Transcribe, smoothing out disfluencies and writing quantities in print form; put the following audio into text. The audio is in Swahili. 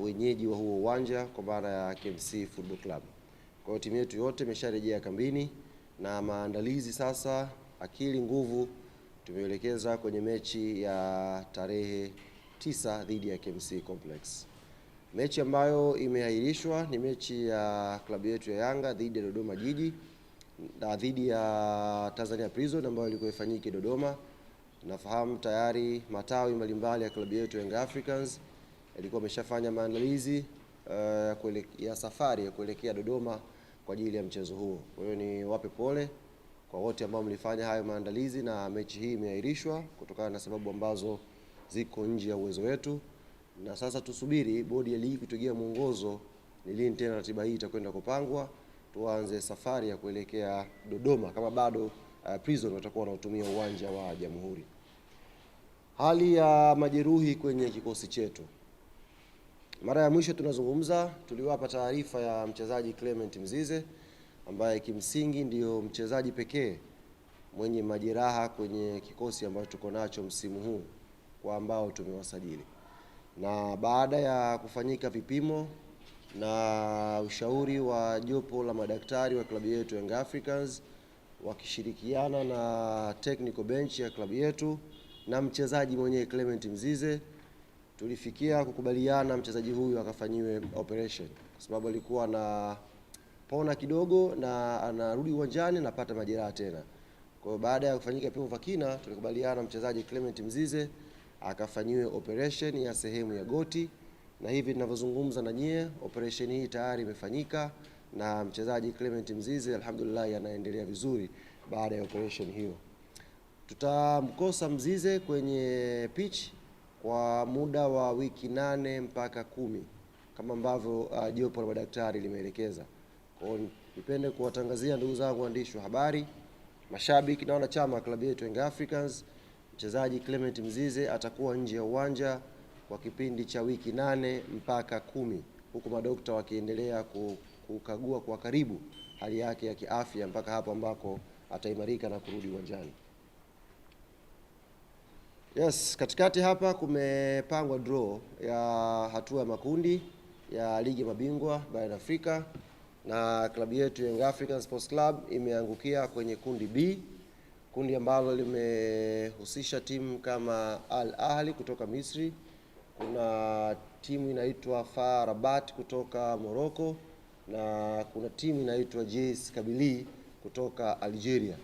wenyeji wa huo uwanja kwa maana ya KMC Football Club. Kwa hiyo timu yetu yote imesharejea kambini na maandalizi sasa, akili nguvu tumeelekeza kwenye mechi ya tarehe 9 dhidi ya KMC Complex. Mechi ambayo imeahirishwa ni mechi ya klabu yetu ya Yanga dhidi ya Dodoma Jiji na dhidi ya Tanzania Prison ambayo ilikuwa ifanyike Dodoma. Nafahamu tayari matawi mbalimbali ya klabu yetu Young Africans yalikuwa ameshafanya maandalizi ya safari ya kuelekea Dodoma kwa ajili ya mchezo huo. Kwa hiyo ni wape pole kwa wote ambao mlifanya hayo maandalizi, na mechi hii imeahirishwa kutokana na sababu ambazo ziko nje ya uwezo wetu, na sasa tusubiri bodi ya ligi kutugia mwongozo ni lini tena ratiba hii itakwenda kupangwa, tuanze safari ya kuelekea Dodoma kama bado Prison watakuwa wanatumia uwanja wa Jamhuri. Hali ya majeruhi kwenye kikosi chetu. Mara ya mwisho tunazungumza, tuliwapa taarifa ya mchezaji Clement Mzize ambaye kimsingi ndio mchezaji pekee mwenye majeraha kwenye kikosi ambacho tuko nacho msimu huu kwa ambao tumewasajili. Na baada ya kufanyika vipimo na ushauri wa jopo la madaktari wa klabu yetu Young Africans wakishirikiana na technical bench ya klabu yetu na mchezaji mwenyewe Clement Mzize, tulifikia kukubaliana mchezaji huyu akafanyiwe operation kwa sababu alikuwa na pona kidogo na anarudi uwanjani na pata majeraha tena. Kwa hiyo baada ya kufanyika vipimo vya kina, tulikubaliana mchezaji Clement Mzize akafanyiwe operation ya sehemu ya goti, na hivi ninavyozungumza na nyie operation hii tayari imefanyika na mchezaji Clement Mzize alhamdulillah anaendelea vizuri baada ya operation hiyo. Tutamkosa Mzize kwenye pitch kwa muda wa wiki 8 mpaka 10 kama ambavyo jopo la madaktari limeelekeza. Kwa hiyo nipende kuwatangazia ndugu zangu waandishi wa habari, mashabiki na wanachama wa klabu yetu Young Africans, mchezaji Clement Mzize atakuwa nje ya uwanja kwa kipindi cha wiki 8 mpaka 10, huku madokta wakiendelea kukagua kwa karibu hali yake ya kiafya mpaka hapo ambako ataimarika na kurudi uwanjani. Yes, katikati hapa kumepangwa draw ya hatua ya makundi ya ligi mabingwa barani Afrika, na klabu yetu Young African Sports Club imeangukia kwenye kundi B, kundi ambalo limehusisha timu kama Al Ahly kutoka Misri, kuna timu inaitwa FAR Rabat kutoka Morocco, na kuna timu inaitwa JS Kabylie kutoka Algeria.